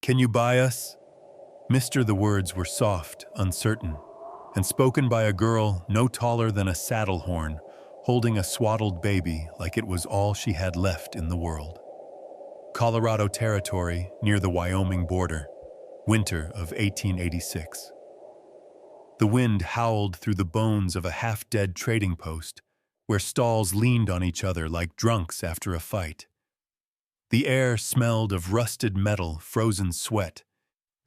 Can you buy us? Mister, the words were soft, uncertain, and spoken by a girl no taller than a saddle horn, holding a swaddled baby like it was all she had left in the world. Colorado Territory, near the Wyoming border, winter of 1886. The wind howled through the bones of a half-dead trading post, where stalls leaned on each other like drunks after a fight. The air smelled of rusted metal, frozen sweat,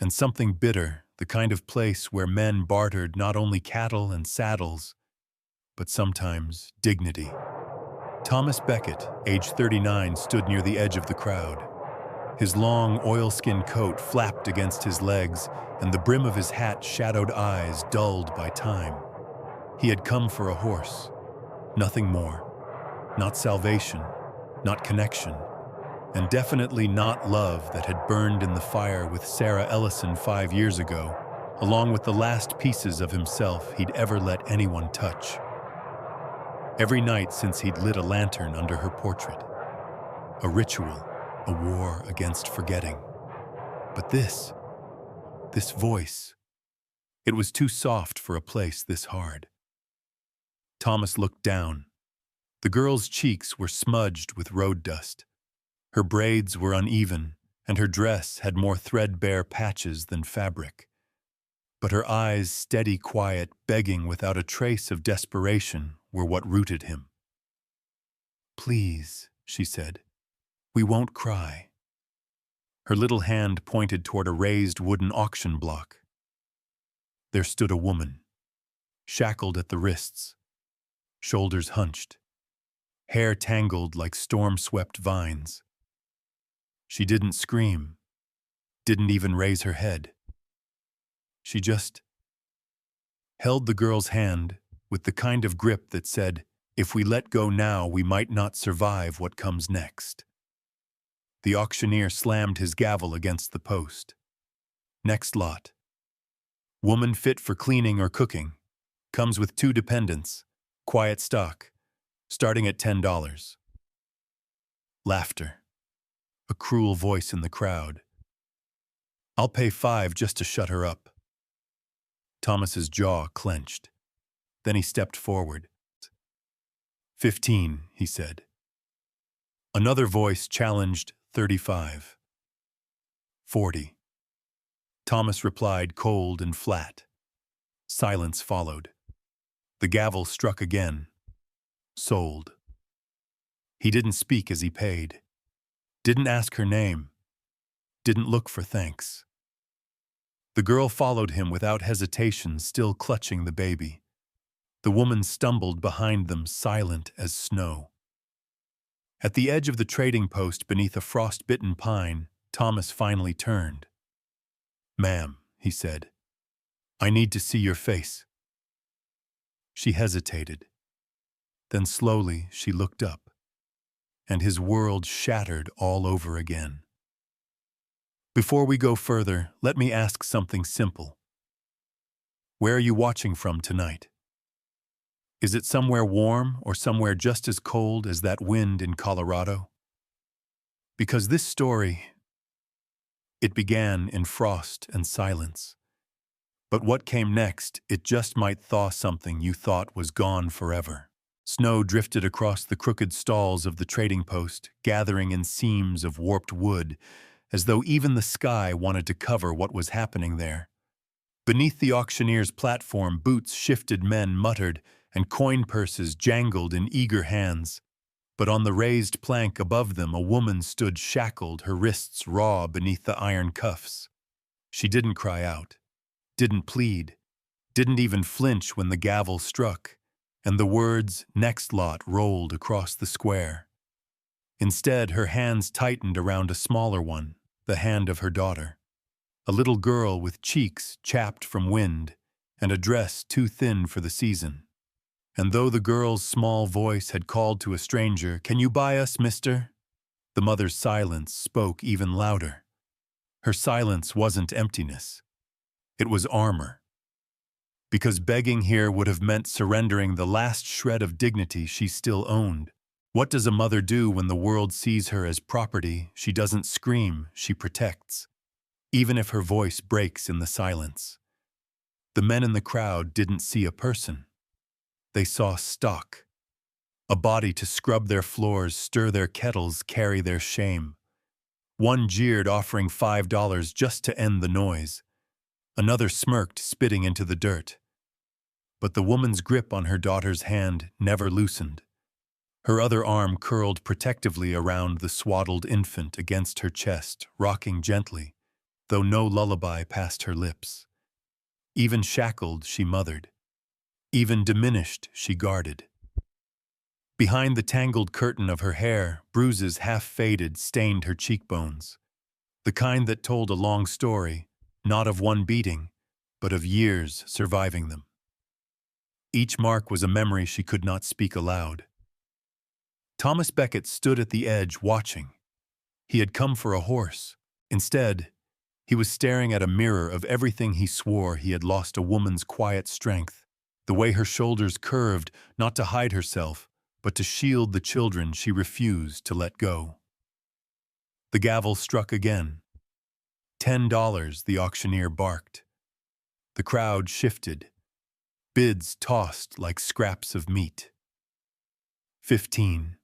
and something bitter, the kind of place where men bartered not only cattle and saddles, but sometimes dignity. Thomas Beckett, age 39, stood near the edge of the crowd. His long, oilskin coat flapped against his legs, and the brim of his hat shadowed eyes dulled by time. He had come for a horse, nothing more. Not salvation, not connection, and definitely not love that had burned in the fire with Sarah Ellison 5 years ago, along with the last pieces of himself he'd ever let anyone touch. Every night since he'd lit a lantern under her portrait. A ritual, a war against forgetting. But this voice, it was too soft for a place this hard. Thomas looked down. The girl's cheeks were smudged with road dust. Her braids were uneven, and her dress had more threadbare patches than fabric. But her eyes, steady, quiet, begging without a trace of desperation, were what rooted him. "Please," she said, "we won't cry." Her little hand pointed toward a raised wooden auction block. There stood a woman, shackled at the wrists, shoulders hunched, hair tangled like storm-swept vines. She didn't scream, didn't even raise her head. She just held the girl's hand with the kind of grip that said, if we let go now, we might not survive what comes next. The auctioneer slammed his gavel against the post. Next lot. Woman fit for cleaning or cooking. Comes with 2 dependents. Quiet stock. Starting at $10. Laughter. A cruel voice in the crowd. "I'll pay 5 just to shut her up." Thomas's jaw clenched. Then he stepped forward. 15, he said. Another voice challenged 35. 40. Thomas replied cold and flat. Silence followed. The gavel struck again. Sold. He didn't speak as he paid. Didn't ask her name. Didn't look for thanks. The girl followed him without hesitation, still clutching the baby. The woman stumbled behind them, silent as snow. At the edge of the trading post beneath a frost-bitten pine, Thomas finally turned. "Ma'am," he said, "I need to see your face." She hesitated. Then slowly she looked up, and his world shattered all over again. "Before we go further, let me ask something simple. Where are you watching from tonight? Is it somewhere warm or somewhere just as cold as that wind in Colorado? Because this story, it began in frost and silence. But what came next, it just might thaw something you thought was gone forever. Snow drifted across the crooked stalls of the trading post, gathering in seams of warped wood, as though even the sky wanted to cover what was happening there. Beneath the auctioneer's platform, boots shifted, men muttered, and coin purses jangled in eager hands. But on the raised plank above them, a woman stood shackled, her wrists raw beneath the iron cuffs. She didn't cry out, didn't plead, didn't even flinch when the gavel struck, and the words, "next lot," rolled across the square. Instead, her hands tightened around a smaller one, the hand of her daughter. A little girl with cheeks chapped from wind and a dress too thin for the season. And though the girl's small voice had called to a stranger, "Can you buy us, mister?" the mother's silence spoke even louder. Her silence wasn't emptiness. It was armor. Because begging here would have meant surrendering the last shred of dignity she still owned. What does a mother do when the world sees her as property? She doesn't scream, she protects. even if her voice breaks in the silence. The men in the crowd didn't see a person. They saw stock. A body to scrub their floors, stir their kettles, carry their shame. One jeered, offering $5 just to end the noise. Another smirked, spitting into the dirt. But the woman's grip on her daughter's hand never loosened. Her other arm curled protectively around the swaddled infant against her chest, rocking gently, though no lullaby passed her lips. Even shackled, she mothered. Even diminished, she guarded. Behind the tangled curtain of her hair, bruises half-faded stained her cheekbones. The kind that told a long story, not of one beating, but of years surviving them. Each mark was a memory she could not speak aloud. Thomas Beckett stood at the edge, watching. He had come for a horse. Instead, he was staring at a mirror of everything he swore he had lost: a woman's quiet strength, the way her shoulders curved, not to hide herself, but to shield the children she refused to let go. The gavel struck again. $10, the auctioneer barked. The crowd shifted. Bids tossed like scraps of meat. 15.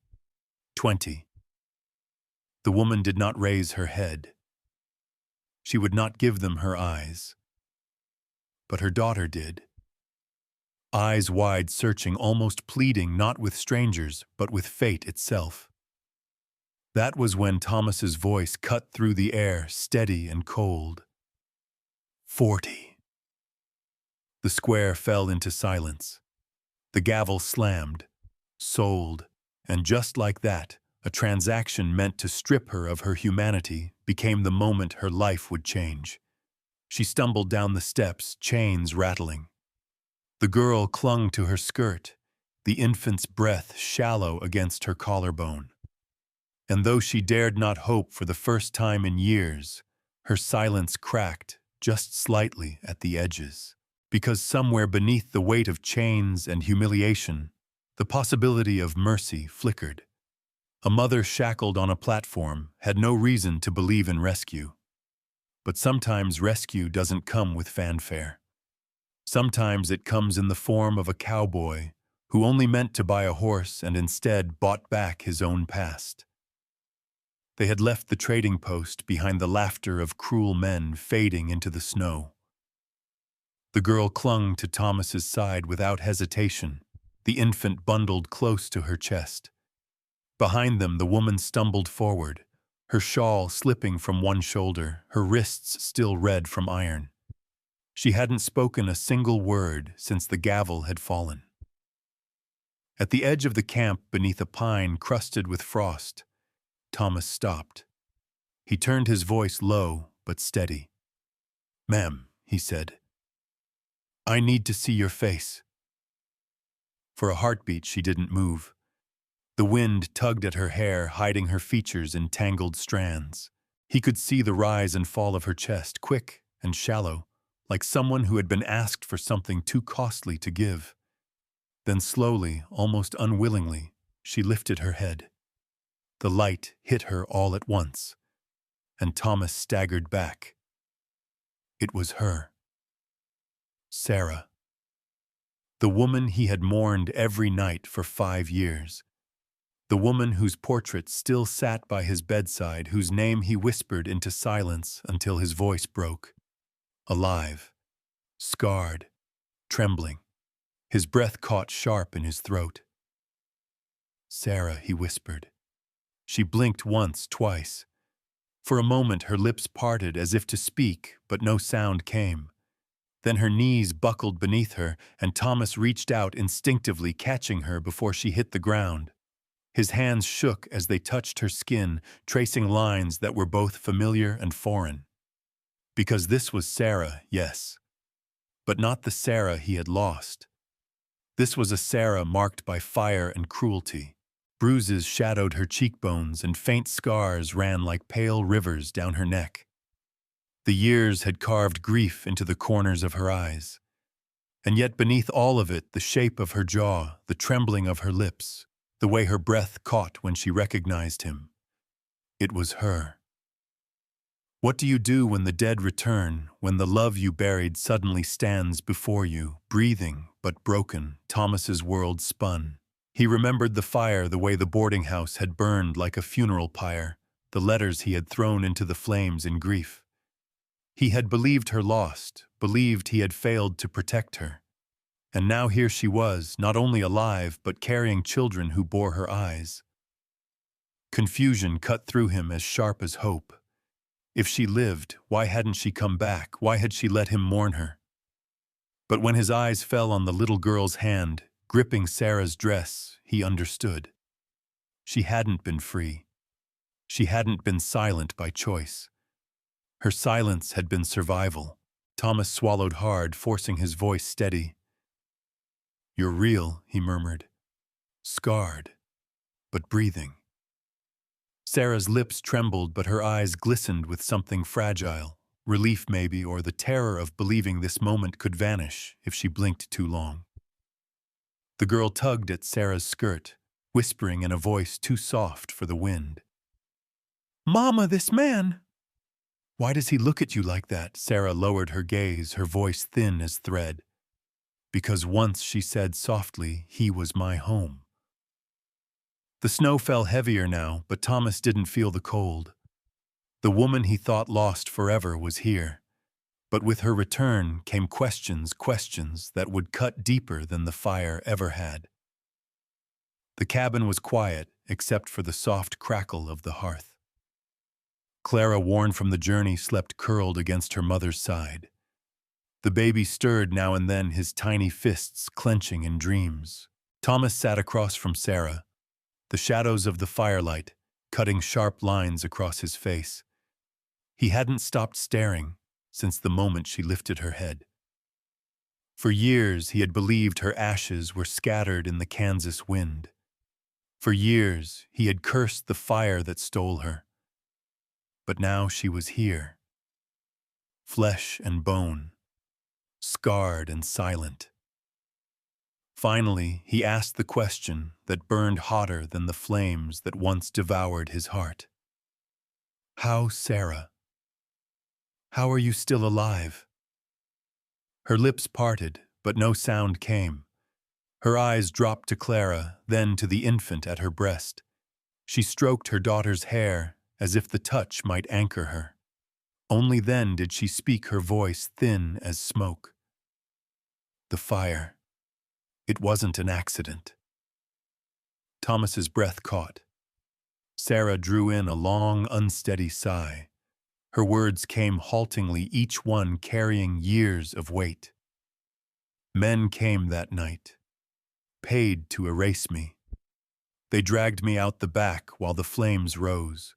20. The woman did not raise her head. She would not give them her eyes. But her daughter did. Eyes wide, searching, almost pleading, not with strangers, but with fate itself. That was when Thomas's voice cut through the air, steady and cold. 40. The square fell into silence. The gavel slammed. Sold. And just like that, a transaction meant to strip her of her humanity became the moment her life would change. She stumbled down the steps, chains rattling. The girl clung to her skirt, the infant's breath shallow against her collarbone. And though she dared not hope for the first time in years, her silence cracked just slightly at the edges. Because somewhere beneath the weight of chains and humiliation, the possibility of mercy flickered. A mother shackled on a platform had no reason to believe in rescue. But sometimes rescue doesn't come with fanfare. Sometimes it comes in the form of a cowboy who only meant to buy a horse and instead bought back his own past. They had left the trading post behind the laughter of cruel men fading into the snow. The girl clung to Thomas's side without hesitation, the infant bundled close to her chest. Behind them, the woman stumbled forward, her shawl slipping from one shoulder, her wrists still red from iron. She hadn't spoken a single word since the gavel had fallen. At the edge of the camp, beneath a pine crusted with frost, Thomas stopped. He turned his voice low but steady. "Ma'am," he said, "I need to see your face." For a heartbeat, she didn't move. The wind tugged at her hair, hiding her features in tangled strands. He could see the rise and fall of her chest, quick and shallow, like someone who had been asked for something too costly to give. Then slowly, almost unwillingly, she lifted her head. The light hit her all at once, and Thomas staggered back. It was her. Sarah. The woman he had mourned every night for 5 years. The woman whose portrait still sat by his bedside, whose name he whispered into silence until his voice broke. Alive. Scarred. Trembling. His breath caught sharp in his throat. "Sarah," he whispered. She blinked once, twice. For a moment her lips parted as if to speak, but no sound came. Then her knees buckled beneath her, and Thomas reached out instinctively, catching her before she hit the ground. His hands shook as they touched her skin, tracing lines that were both familiar and foreign. Because this was Sarah, yes, but not the Sarah he had lost. This was a Sarah marked by fire and cruelty. Bruises shadowed her cheekbones and faint scars ran like pale rivers down her neck. The years had carved grief into the corners of her eyes. And yet beneath all of it, the shape of her jaw, the trembling of her lips, the way her breath caught when she recognized him. It was her. What do you do when the dead return, when the love you buried suddenly stands before you, breathing but broken? Thomas's world spun. He remembered the fire, the way the boarding house had burned like a funeral pyre, the letters he had thrown into the flames in grief. He had believed her lost, believed he had failed to protect her. And now here she was, not only alive, but carrying children who bore her eyes. Confusion cut through him as sharp as hope. If she lived, why hadn't she come back? Why had she let him mourn her? But when his eyes fell on the little girl's hand, gripping Sarah's dress, he understood. She hadn't been free. She hadn't been silent by choice. Her silence had been survival. Thomas swallowed hard, forcing his voice steady. "You're real," he murmured. "Scarred, but breathing." Sarah's lips trembled, but her eyes glistened with something fragile. Relief maybe, or the terror of believing this moment could vanish if she blinked too long. The girl tugged at Sarah's skirt, whispering in a voice too soft for the wind. "Mama, this man!" "Why does he look at you like that?" Sarah lowered her gaze, her voice thin as thread. "Because once," she said softly, "he was my home." The snow fell heavier now, but Thomas didn't feel the cold. The woman he thought lost forever was here. But with her return came questions that would cut deeper than the fire ever had. The cabin was quiet, except for the soft crackle of the hearth. Clara, worn from the journey, slept curled against her mother's side. The baby stirred now and then, his tiny fists clenching in dreams. Thomas sat across from Sarah, the shadows of the firelight cutting sharp lines across his face. He hadn't stopped staring since the moment she lifted her head. For years he had believed her ashes were scattered in the Kansas wind. For years he had cursed the fire that stole her. But now she was here, flesh and bone, scarred and silent. Finally, he asked the question that burned hotter than the flames that once devoured his heart. "How, Sarah? How are you still alive?" Her lips parted, but no sound came. Her eyes dropped to Clara, then to the infant at her breast. She stroked her daughter's hair as if the touch might anchor her. Only then did she speak, her voice thin as smoke. "The fire. It wasn't an accident." Thomas's breath caught. Sarah drew in a long, unsteady sigh. Her words came haltingly, each one carrying years of weight. "Men came that night, paid to erase me. They dragged me out the back while the flames rose.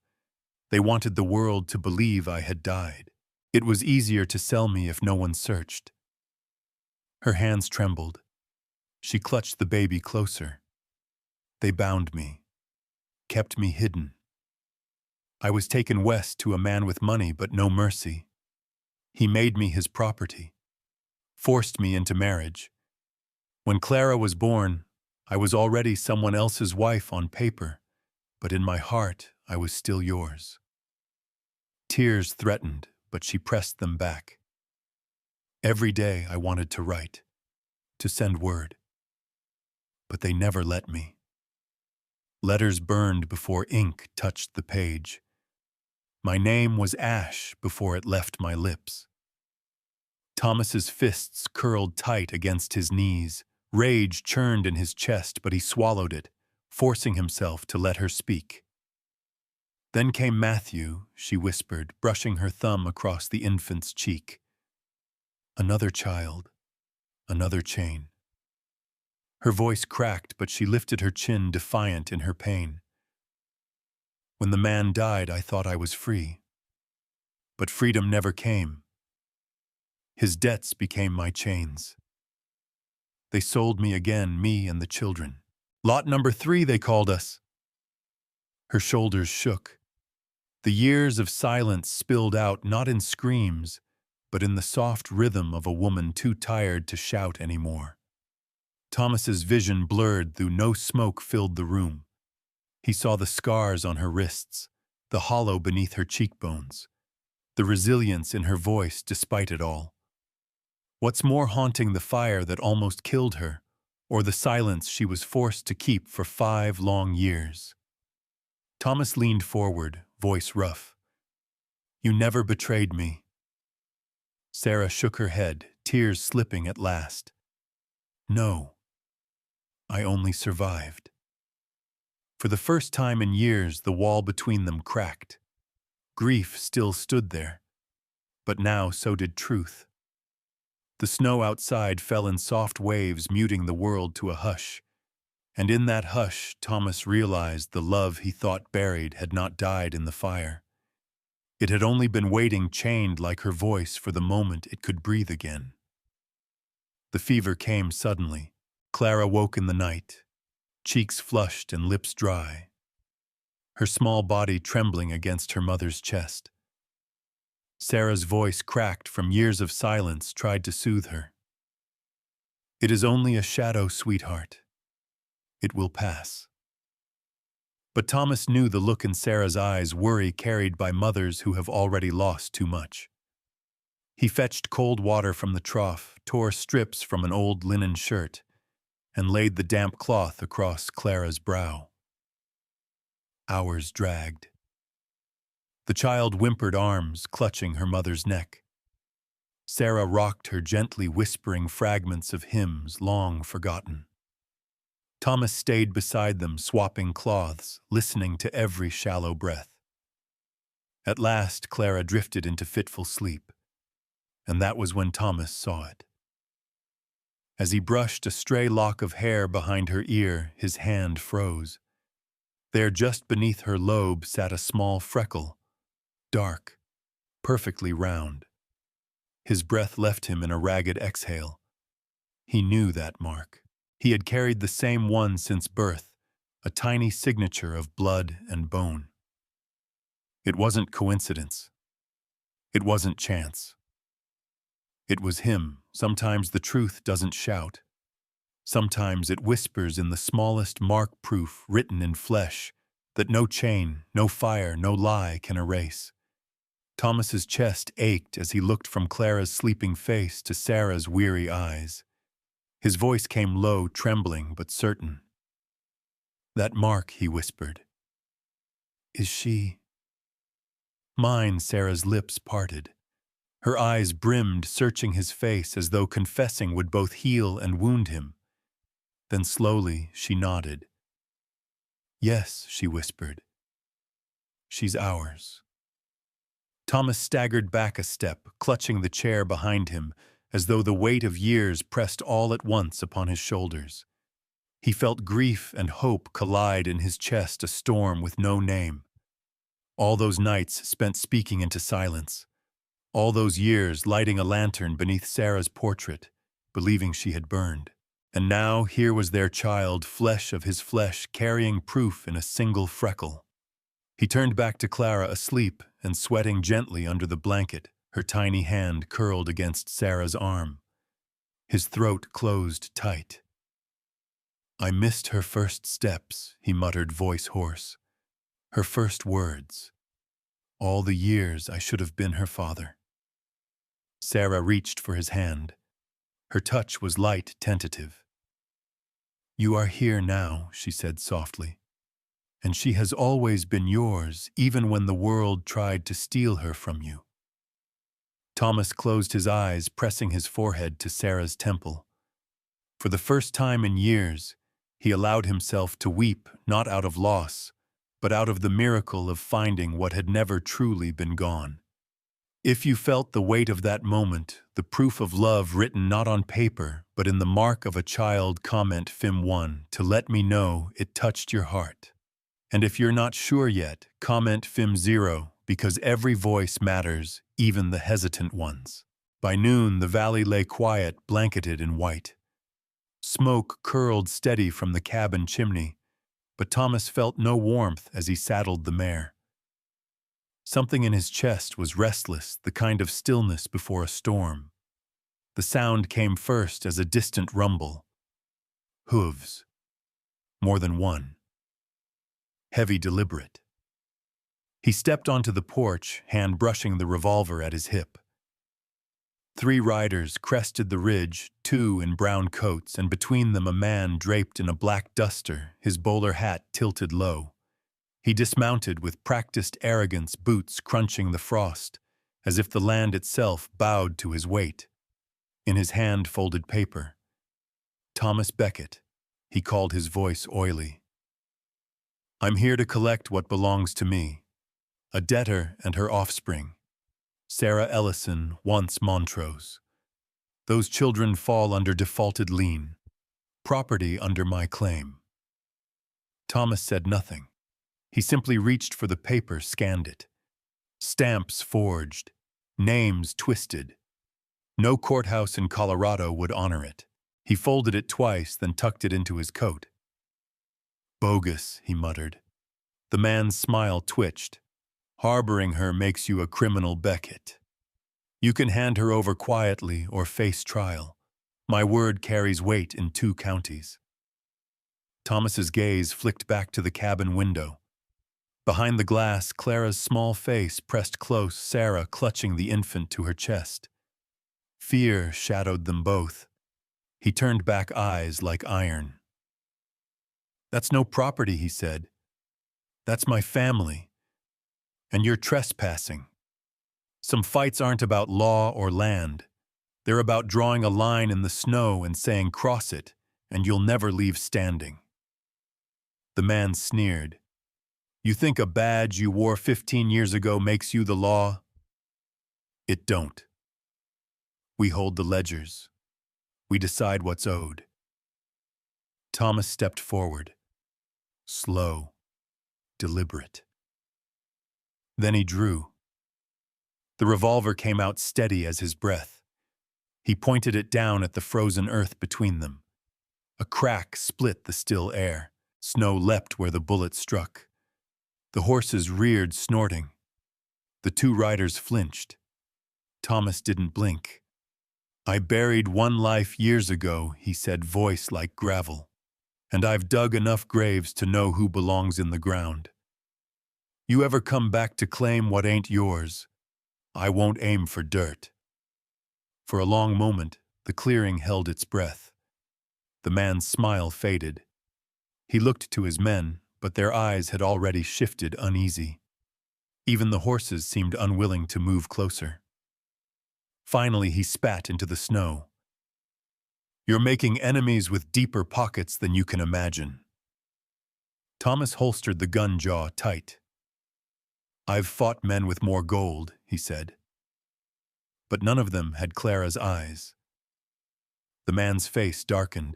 They wanted the world to believe I had died. It was easier to sell me if no one searched." Her hands trembled. She clutched the baby closer. "They bound me, kept me hidden. I was taken west to a man with money but no mercy. He made me his property, forced me into marriage. When Clara was born, I was already someone else's wife on paper, but in my heart I was still yours." Tears threatened, but she pressed them back. "Every day I wanted to write, to send word. But they never let me. Letters burned before ink touched the page. My name was ash before it left my lips." Thomas's fists curled tight against his knees. Rage churned in his chest, but he swallowed it, forcing himself to let her speak. "Then came Matthew," she whispered, brushing her thumb across the infant's cheek. "Another child, another chain." Her voice cracked, but she lifted her chin, defiant in her pain. "When the man died, I thought I was free. But freedom never came. His debts became my chains. They sold me again, me and the children. Lot number 3, they called us." Her shoulders shook. The years of silence spilled out, not in screams, but in the soft rhythm of a woman too tired to shout anymore. Thomas's vision blurred though no smoke filled the room. He saw the scars on her wrists, the hollow beneath her cheekbones. the resilience in her voice despite it all. What's more haunting, the fire that almost killed her, or the silence she was forced to keep for 5 long years? Thomas leaned forward, voice rough. "You never betrayed me." Sarah shook her head, tears slipping at last. "No, I only survived." For the first time in years, the wall between them cracked. Grief still stood there, but now so did truth. The snow outside fell in soft waves, muting the world to a hush. And in that hush, Thomas realized the love he thought buried had not died in the fire. It had only been waiting, chained like her voice, for the moment it could breathe again. The fever came suddenly. Clara woke in the night, cheeks flushed and lips dry, her small body trembling against her mother's chest. Sarah's voice, cracked from years of silence, tried to soothe her. "It is only a shadow, sweetheart. It will pass." But Thomas knew the look in Sarah's eyes, worry carried by mothers who have already lost too much. He fetched cold water from the trough, tore strips from an old linen shirt, and laid the damp cloth across Clara's brow. Hours dragged. The child whimpered, arms clutching her mother's neck. Sarah rocked her gently, whispering fragments of hymns long forgotten. Thomas stayed beside them, swapping cloths, listening to every shallow breath. At last, Clara drifted into fitful sleep, and that was when Thomas saw it. As he brushed a stray lock of hair behind her ear, his hand froze. There, just beneath her lobe, sat a small freckle, dark, perfectly round. His breath left him in a ragged exhale. He knew that mark. He had carried the same one since birth, a tiny signature of blood and bone. It wasn't coincidence. It wasn't chance. It was him. Sometimes the truth doesn't shout. Sometimes it whispers in the smallest mark, proof written in flesh that no chain, no fire, no lie can erase. Thomas's chest ached as he looked from Clara's sleeping face to Sarah's weary eyes. His voice came low, trembling but certain. "That mark," he whispered. "Is she?" "Mine." Sarah's lips parted. Her eyes brimmed, searching his face as though confessing would both heal and wound him. Then slowly she nodded. "Yes," she whispered. "She's ours." Thomas staggered back a step, clutching the chair behind him, as though the weight of years pressed all at once upon his shoulders. He felt grief and hope collide in his chest, a storm with no name. All those nights spent speaking into silence. All those years lighting a lantern beneath Sarah's portrait, believing she had burned. And now here was their child, flesh of his flesh, carrying proof in a single freckle. He turned back to Clara, asleep and sweating gently under the blanket, her tiny hand curled against Sarah's arm. His throat closed tight. "I missed her first steps," he muttered, voice hoarse. "Her first words. All the years I should have been her father." Sarah reached for his hand. Her touch was light, tentative. "You are here now," she said softly. "And she has always been yours, even when the world tried to steal her from you." Thomas closed his eyes, pressing his forehead to Sarah's temple. For the first time in years, he allowed himself to weep, not out of loss, but out of the miracle of finding what had never truly been gone. If you felt the weight of that moment, the proof of love written not on paper, but in the mark of a child, comment Fim 1 to let me know it touched your heart. And if you're not sure yet, comment Fim 0, because every voice matters, even the hesitant ones. By noon, the valley lay quiet, blanketed in white. Smoke curled steady from the cabin chimney, but Thomas felt no warmth as he saddled the mare. Something in his chest was restless, the kind of stillness before a storm. The sound came first as a distant rumble. Hooves. More than one. Heavy, deliberate. He stepped onto the porch, hand brushing the revolver at his hip. 3 riders crested the ridge, 2 in brown coats, and between them a man draped in a black duster, his bowler hat tilted low. He dismounted with practiced arrogance, boots crunching the frost, as if the land itself bowed to his weight. In his hand folded paper. Thomas Beckett. He called, his voice oily. I'm here to collect what belongs to me. A debtor and her offspring. Sarah Ellison, once Montrose. Those children fall under defaulted lien. Property under my claim. Thomas said nothing. He simply reached for the paper, scanned it. Stamps forged. Names twisted. No courthouse in Colorado would honor it. He folded it twice, then tucked it into his coat. Bogus, he muttered. The man's smile twitched. Harboring her makes you a criminal, Beckett. You can hand her over quietly or face trial. My word carries weight in 2 counties. Thomas's gaze flicked back to the cabin window. Behind the glass, Clara's small face pressed close, Sarah clutching the infant to her chest. Fear shadowed them both. He turned back, eyes like iron. That's no property, he said. That's my family. And you're trespassing. Some fights aren't about law or land. They're about drawing a line in the snow and saying, cross it, and you'll never leave standing. The man sneered. You think a badge you wore 15 years ago makes you the law? It don't. We hold the ledgers. We decide what's owed. Thomas stepped forward. Slow. Deliberate. Then he drew. The revolver came out steady as his breath. He pointed it down at the frozen earth between them. A crack split the still air. Snow leapt where the bullet struck. The horses reared, snorting. The 2 riders flinched. Thomas didn't blink. I buried 1 life years ago, he said, voice like gravel. And I've dug enough graves to know who belongs in the ground. You ever come back to claim what ain't yours? I won't aim for dirt. For a long moment, the clearing held its breath. The man's smile faded. He looked to his men, but their eyes had already shifted, uneasy. Even the horses seemed unwilling to move closer. Finally, he spat into the snow. You're making enemies with deeper pockets than you can imagine. Thomas holstered the gun jaw tight. I've fought men with more gold, he said. But none of them had Clara's eyes. The man's face darkened.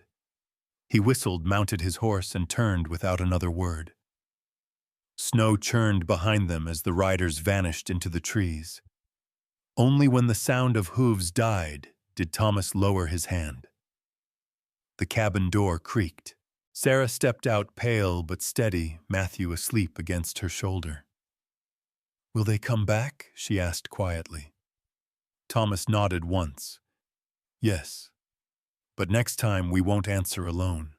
He whistled, mounted his horse, and turned without another word. Snow churned behind them as the riders vanished into the trees. Only when the sound of hooves died did Thomas lower his hand. The cabin door creaked. Sarah stepped out, pale but steady, Matthew asleep against her shoulder. Will they come back? She asked quietly. Thomas nodded once. Yes, but next time we won't answer alone.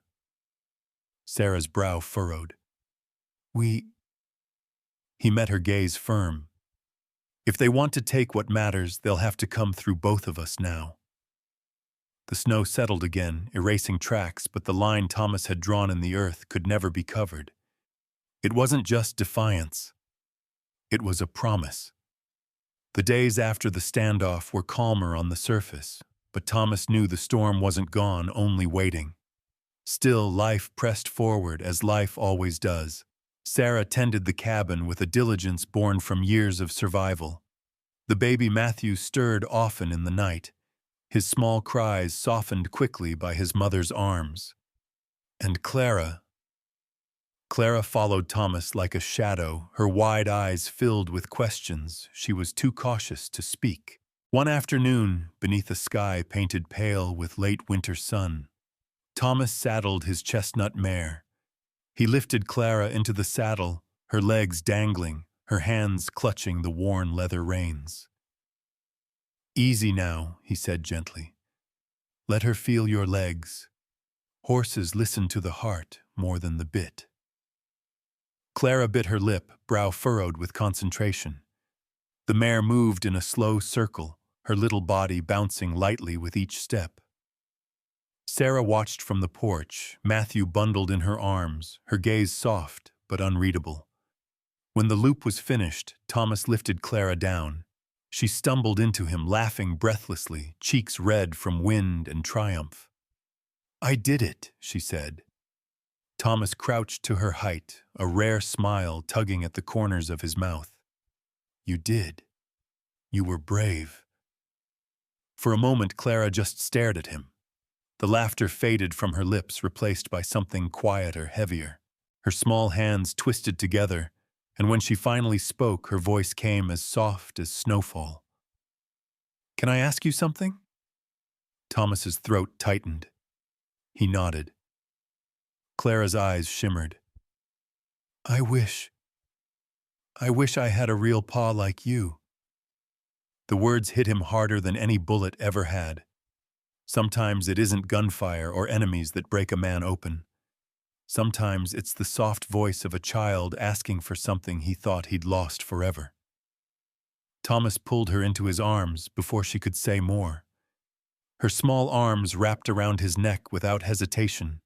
Sarah's brow furrowed. He met her gaze firm. If they want to take what matters, they'll have to come through both of us now. The snow settled again, erasing tracks, but the line Thomas had drawn in the earth could never be covered. It wasn't just defiance. It was a promise. The days after the standoff were calmer on the surface, but Thomas knew the storm wasn't gone, only waiting. Still, life pressed forward, as life always does. Sarah tended the cabin with a diligence born from years of survival. The baby Matthew stirred often in the night, his small cries softened quickly by his mother's arms. And Clara followed Thomas like a shadow, her wide eyes filled with questions. She was too cautious to speak. One afternoon, beneath a sky painted pale with late winter sun, Thomas saddled his chestnut mare. He lifted Clara into the saddle, her legs dangling, her hands clutching the worn leather reins. Easy now, he said gently. Let her feel your legs. Horses listen to the heart more than the bit. Clara bit her lip, brow furrowed with concentration. The mare moved in a slow circle, her little body bouncing lightly with each step. Sarah watched from the porch, Matthew bundled in her arms, her gaze soft but unreadable. When the loop was finished, Thomas lifted Clara down. She stumbled into him, laughing breathlessly, cheeks red from wind and triumph. "I did it," she said. Thomas crouched to her height, a rare smile tugging at the corners of his mouth. "You did. You were brave." For a moment, Clara just stared at him. The laughter faded from her lips, replaced by something quieter, heavier. Her small hands twisted together, and when she finally spoke, her voice came as soft as snowfall. "Can I ask you something?" Thomas's throat tightened. He nodded. Clara's eyes shimmered. I wish I had a real paw like you." The words hit him harder than any bullet ever had. Sometimes it isn't gunfire or enemies that break a man open. Sometimes it's the soft voice of a child asking for something he thought he'd lost forever. Thomas pulled her into his arms before she could say more. Her small arms wrapped around his neck without hesitation,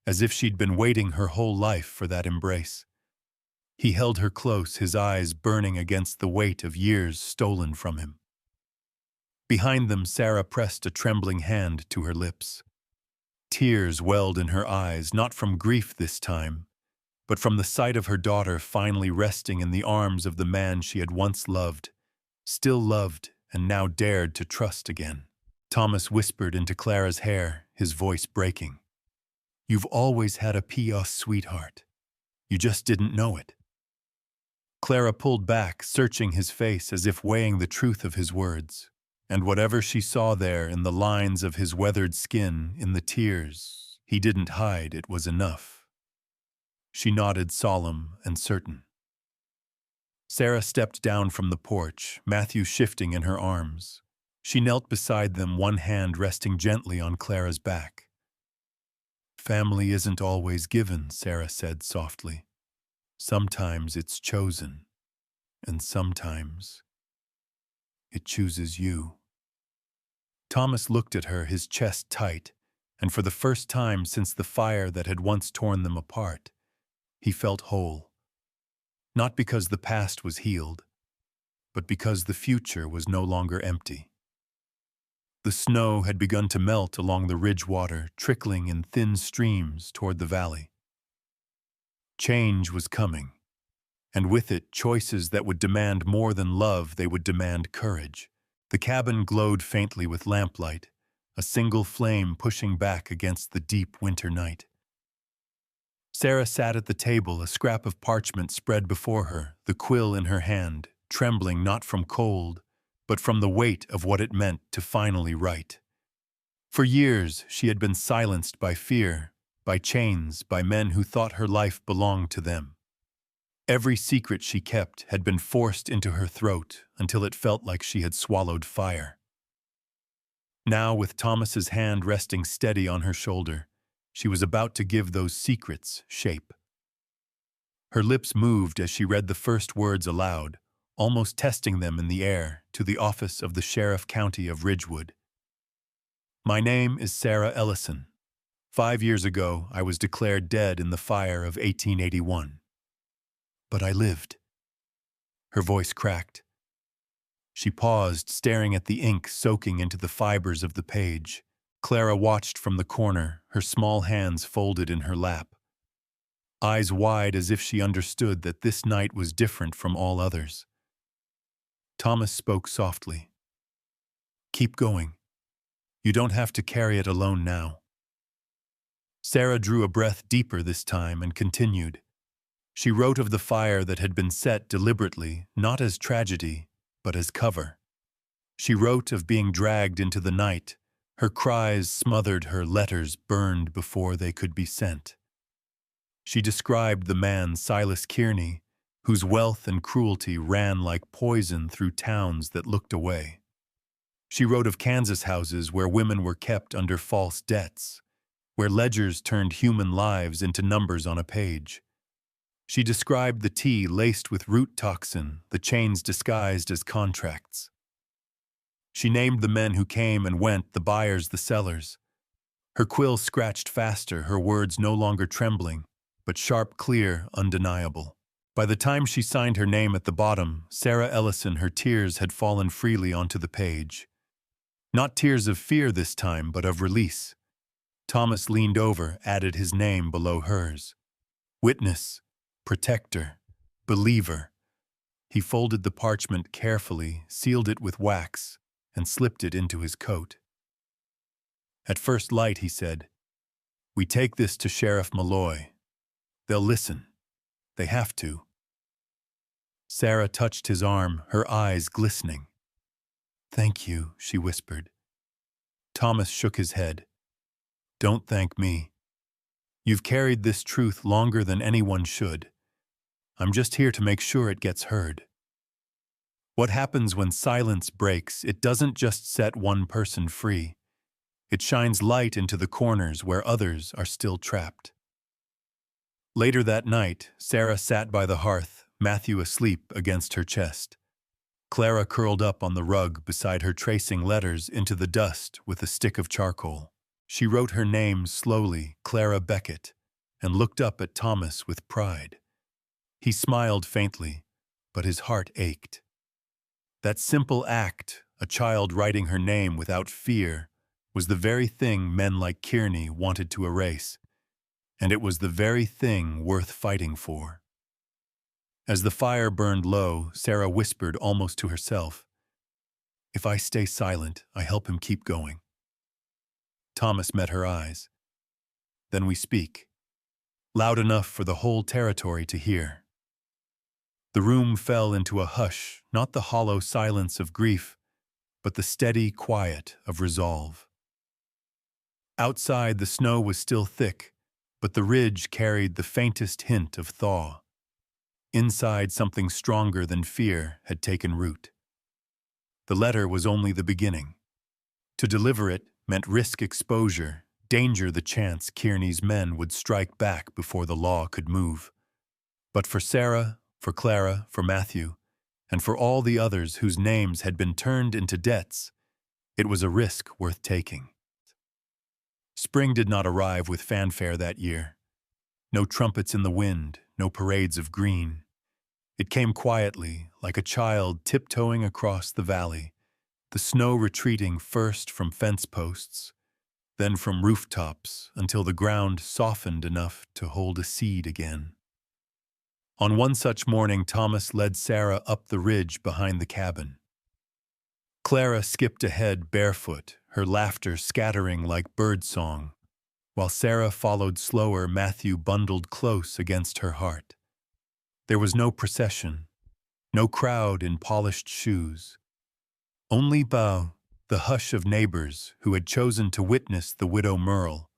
as if she'd been waiting her whole life for that embrace. He held her close, his eyes burning against the weight of years stolen from him. Behind them, Sarah pressed a trembling hand to her lips. Tears welled in her eyes, not from grief this time, but from the sight of her daughter finally resting in the arms of the man she had once loved, still loved, and now dared to trust again. Thomas whispered into Clara's hair, his voice breaking. "You've always had a P.O. sweetheart. You just didn't know it." Clara pulled back, searching his face as if weighing the truth of his words. And whatever she saw there in the lines of his weathered skin, in the tears he didn't hide, it was enough. She nodded, solemn and certain. Sarah stepped down from the porch, Matthew shifting in her arms. She knelt beside them, one hand resting gently on Clara's back. "Family isn't always given," Sarah said softly. "Sometimes it's chosen, and sometimes it chooses you." Thomas looked at her, his chest tight, and for the first time since the fire that had once torn them apart, he felt whole. Not because the past was healed, but because the future was no longer empty. The snow had begun to melt along the ridge water, trickling in thin streams toward the valley. Change was coming, and with it, choices that would demand more than love, they would demand courage. The cabin glowed faintly with lamplight, a single flame pushing back against the deep winter night. Sarah sat at the table, a scrap of parchment spread before her, the quill in her hand, trembling not from cold, but from the weight of what it meant to finally write. For years, she had been silenced by fear, by chains, by men who thought her life belonged to them. Every secret she kept had been forced into her throat until it felt like she had swallowed fire. Now, with Thomas's hand resting steady on her shoulder, she was about to give those secrets shape. Her lips moved as she read the first words aloud, almost testing them in the air, to the office of the Sheriff County of Ridgewood. "My name is Sarah Ellison. 5 years ago, I was declared dead in the fire of 1881. But I lived." Her voice cracked. She paused, staring at the ink soaking into the fibers of the page. Clara watched from the corner, her small hands folded in her lap. Eyes wide as if she understood that this night was different from all others. Thomas spoke softly. "Keep going. You don't have to carry it alone now." Sarah drew a breath deeper this time and continued. She wrote of the fire that had been set deliberately, not as tragedy, but as cover. She wrote of being dragged into the night. Her cries smothered, her letters burned before they could be sent. She described the man, Silas Kearney, whose wealth and cruelty ran like poison through towns that looked away. She wrote of Kansas houses where women were kept under false debts, where ledgers turned human lives into numbers on a page. She described the tea laced with root toxin, the chains disguised as contracts. She named the men who came and went, the buyers, the sellers. Her quill scratched faster, her words no longer trembling, but sharp, clear, undeniable. By the time she signed her name at the bottom, Sarah Ellison, her tears had fallen freely onto the page. Not tears of fear this time, but of release. Thomas leaned over, added his name below hers. Witness, protector, believer. He folded the parchment carefully, sealed it with wax, and slipped it into his coat. At first light, he said, "We take this to Sheriff Malloy. They'll listen. They have to." Sarah touched his arm, her eyes glistening. "Thank you," she whispered. Thomas shook his head. "Don't thank me. You've carried this truth longer than anyone should. I'm just here to make sure it gets heard." What happens when silence breaks, it doesn't just set one person free. It shines light into the corners where others are still trapped. Later that night, Sarah sat by the hearth, Matthew asleep against her chest. Clara curled up on the rug beside her, tracing letters into the dust with a stick of charcoal. She wrote her name slowly, Clara Beckett, and looked up at Thomas with pride. He smiled faintly, but his heart ached. That simple act, a child writing her name without fear, was the very thing men like Kearney wanted to erase, and it was the very thing worth fighting for. As the fire burned low, Sarah whispered almost to herself, "If I stay silent, I help him keep going." Thomas met her eyes. "Then we speak, loud enough for the whole territory to hear." The room fell into a hush, not the hollow silence of grief, but the steady quiet of resolve. Outside, the snow was still thick, but the ridge carried the faintest hint of thaw. Inside, something stronger than fear had taken root. The letter was only the beginning. To deliver it meant risk exposure, danger the chance Kearney's men would strike back before the law could move. But for Sarah, for Clara, for Matthew, and for all the others whose names had been turned into debts, it was a risk worth taking. Spring did not arrive with fanfare that year. No trumpets in the wind, no parades of green. It came quietly, like a child tiptoeing across the valley, the snow retreating first from fence posts, then from rooftops until the ground softened enough to hold a seed again. On one such morning, Thomas led Sarah up the ridge behind the cabin. Clara skipped ahead barefoot, her laughter scattering like birdsong. While Sarah followed slower, Matthew bundled close against her heart. There was no procession, no crowd in polished shoes. Only the hush of neighbors who had chosen to witness the widow Merle,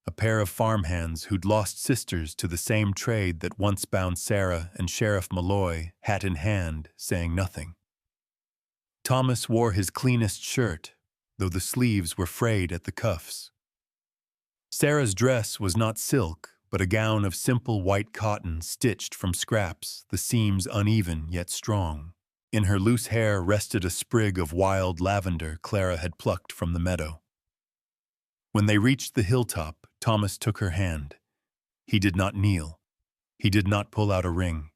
a pair of farmhands who'd lost sisters to the same trade that once bound Sarah and Sheriff Malloy, hat in hand, saying nothing. Thomas wore his cleanest shirt, though the sleeves were frayed at the cuffs. Sarah's dress was not silk, but a gown of simple white cotton stitched from scraps, the seams uneven yet strong. In her loose hair rested a sprig of wild lavender Clara had plucked from the meadow. When they reached the hilltop, Thomas took her hand. He did not kneel. He did not pull out a ring.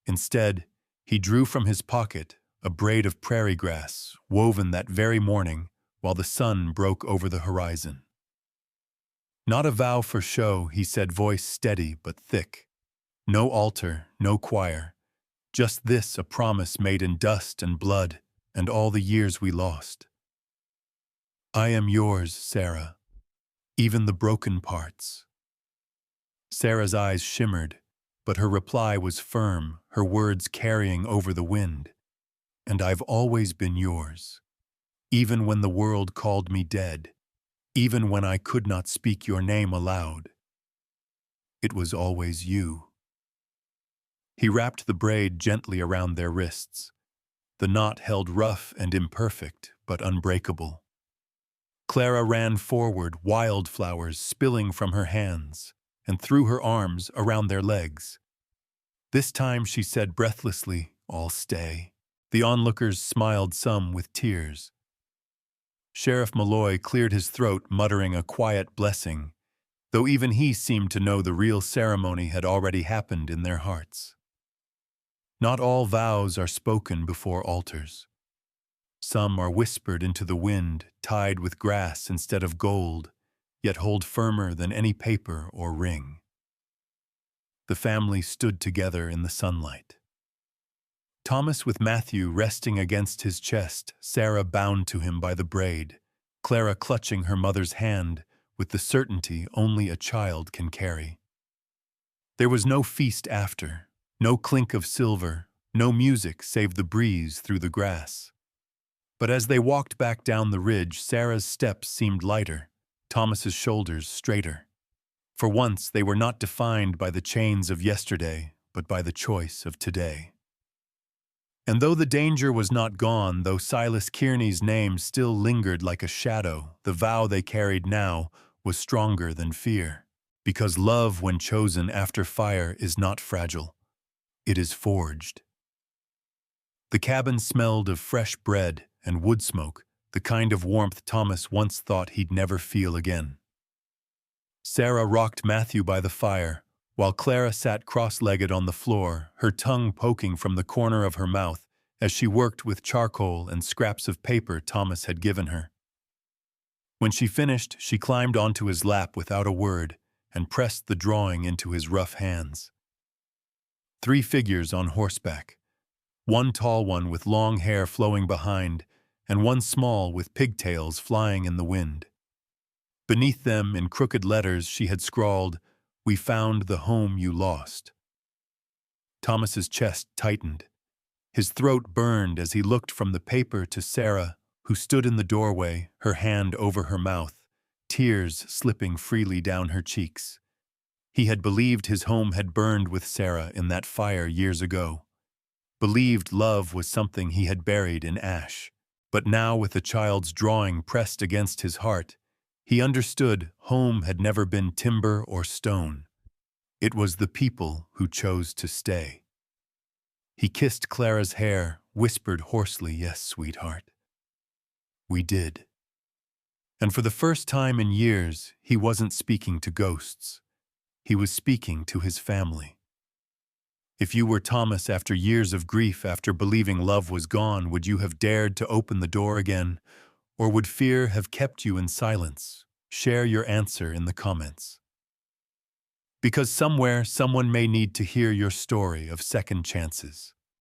Instead, he drew from his pocket a braid of prairie grass, woven that very morning while the sun broke over the horizon. "Not a vow for show," he said, voice steady but thick. "No altar, no choir. Just this, a promise made in dust and blood and all the years we lost. I am yours, Sarah, even the broken parts." Sarah's eyes shimmered, but her reply was firm, her words carrying over the wind. "And I've always been yours, even when the world called me dead. Even when I could not speak your name aloud. It was always you." He wrapped the braid gently around their wrists. The knot held rough and imperfect, but unbreakable. Clara ran forward, wildflowers spilling from her hands, and threw her arms around their legs. This time she said breathlessly, "I'll stay." The onlookers smiled, some with tears. Sheriff Malloy cleared his throat, muttering a quiet blessing, though even he seemed to know the real ceremony had already happened in their hearts. Not all vows are spoken before altars. Some are whispered into the wind, tied with grass instead of gold, yet hold firmer than any paper or ring. The family stood together in the sunlight. Thomas with Matthew resting against his chest, Sarah bound to him by the braid, Clara clutching her mother's hand with the certainty only a child can carry. There was no feast after, no clink of silver, no music save the breeze through the grass. But as they walked back down the ridge, Sarah's steps seemed lighter, Thomas's shoulders straighter. For once they were not defined by the chains of yesterday, but by the choice of today. And though the danger was not gone, though Silas Kearney's name still lingered like a shadow, the vow they carried now was stronger than fear. Because love, when chosen after fire, is not fragile. It is forged. The cabin smelled of fresh bread and wood smoke, the kind of warmth Thomas once thought he'd never feel again. Sarah rocked Matthew by the fire, while Clara sat cross-legged on the floor, her tongue poking from the corner of her mouth as she worked with charcoal and scraps of paper Thomas had given her. When she finished, she climbed onto his lap without a word and pressed the drawing into his rough hands. 3 figures on horseback, one tall one with long hair flowing behind, and one small with pigtails flying in the wind. Beneath them, in crooked letters, she had scrawled, "We found the home you lost." Thomas's chest tightened. His throat burned as he looked from the paper to Sarah, who stood in the doorway, her hand over her mouth, tears slipping freely down her cheeks. He had believed his home had burned with Sarah in that fire years ago. Believed love was something he had buried in ash. But now, with the child's drawing pressed against his heart, he understood home had never been timber or stone. It was the people who chose to stay. He kissed Clara's hair, whispered hoarsely, "Yes, sweetheart. We did." And for the first time in years, he wasn't speaking to ghosts. He was speaking to his family. If you were Thomas after years of grief, after believing love was gone, would you have dared to open the door again? Or would fear have kept you in silence? Share your answer in the comments. Because somewhere, someone may need to hear your story of second chances.